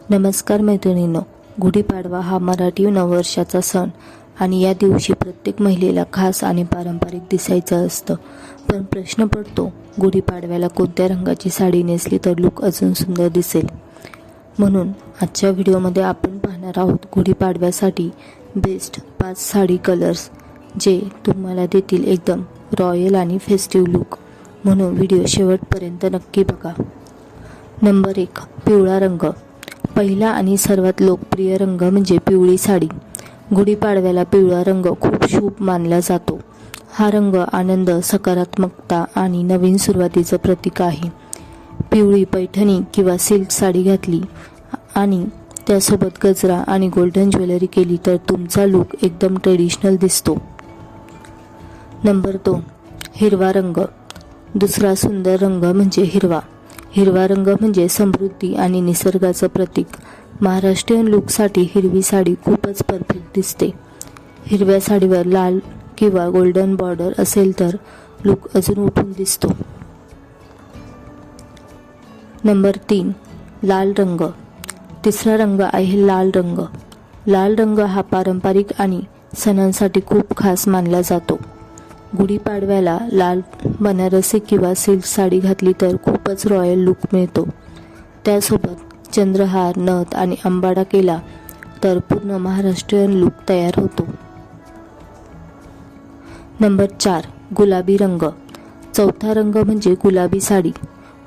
नमस्कार मैत्रिणींनो, गुढीपाडवा हा मराठी नववर्षाचा सण आणि या दिवशी प्रत्येक महिलेला खास आणि पारंपरिक दिसायचं असतं. पण प्रश्न पडतो, गुढीपाडव्याला कोणत्या रंगाची साडी नेसली तर लूक अजून सुंदर दिसेल. म्हणून आजच्या व्हिडिओमध्ये आपण पाहणार आहोत गुढीपाडव्यासाठी बेस्ट 5 साडी कलर्स, जे तुम्हाला देतील एकदम रॉयल आणि फेस्टिव्ह लूक. म्हणून व्हिडिओ शेवटपर्यंत नक्की बघा. नंबर 1, पिवळा रंग. पहिला आणि सर्वात लोकप्रिय रंग म्हणजे पिवळी साडी. गुढीपाडव्याला पिवळा रंग खूप शुभ मानला जातो. हा रंग आनंद, सकारात्मकता आणि नवीन सुरुवातीचं प्रतीक आहे. पिवळी पैठणी किंवा सिल्क साडी घातली आणि त्यासोबत गजरा आणि गोल्डन ज्वेलरी केली तर तुमचा लूक एकदम ट्रेडिशनल दिसतो. नंबर 2, हिरवा रंग. दुसरा सुंदर रंग म्हणजे हिरवा. हिरवा रंग म्हणजे समृद्धी आणि निसर्गाचं प्रतीक. महाराष्ट्रीयन लूकसाठी हिरवी साडी खूपच परफेक्ट दिसते. हिरव्या साडीवर लाल किंवा गोल्डन बॉर्डर असेल तर लूक अजून उठून दिसतो. नंबर 3, लाल रंग. तिसरा रंग आहे लाल रंग. लाल रंग हा पारंपरिक आणि सणांसाठी खूप खास मानला जातो. गुढीपाडव्याला लाल बनारसी किंवा सिल्क साडी घातली तर खूपच रॉयल लूक मिळतो. त्यासोबत चंद्रहार, नथ आणि अंबाडा केला तर पूर्ण महाराष्ट्रीयन लूक तयार होतो. नंबर 4, गुलाबी रंग. चौथा रंग म्हणजे गुलाबी साडी.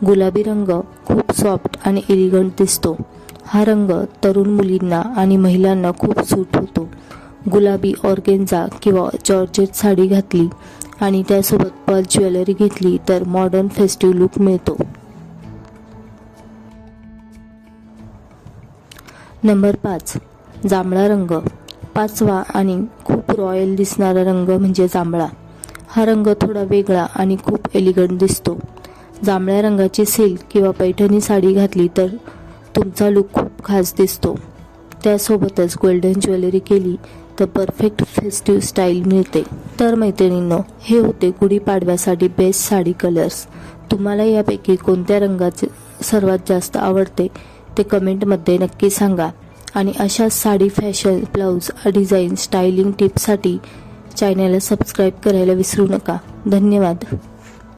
गुलाबी रंग खूप सॉफ्ट आणि एलिगंट दिसतो. हा रंग तरुण मुलींना आणि महिलांना खूप सूट होतो. गुलाबी ऑर्गेन्झा किंवा जॉर्जेट साडी घातली आणि त्यासोबत पर्ल ज्वेलरी घेतली तर मॉडर्न फेस्टिव्ह लूक मिळतो. नंबर 5, जांभळा रंग. पाचवा आणि खूप रॉयल दिसणारा रंग म्हणजे जांभळा. हा रंग थोडा वेगळा आणि खूप एलिगंट दिसतो. जांभळ्या रंगाची सिल्क किंवा पैठणी साडी घातली तर तुमचा लूक खूप खास दिसतो. त्यासोबतच गोल्डन ज्वेलरी केली तर परफेक्ट फेस्टिव्ह स्टाईल मिळते. तर मैत्रिणींनो, हे होते गुढीपाडव्यासाठी बेस्ट साडी कलर्स. तुम्हाला यापैकी कोणत्या रंगाचे सर्वात जास्त आवडते ते कमेंटमध्ये नक्की सांगा. आणि अशाच sari, fashion, blouse design, styling टिप्ससाठी चॅनलला सबस्क्राईब करायला विसरू नका. धन्यवाद.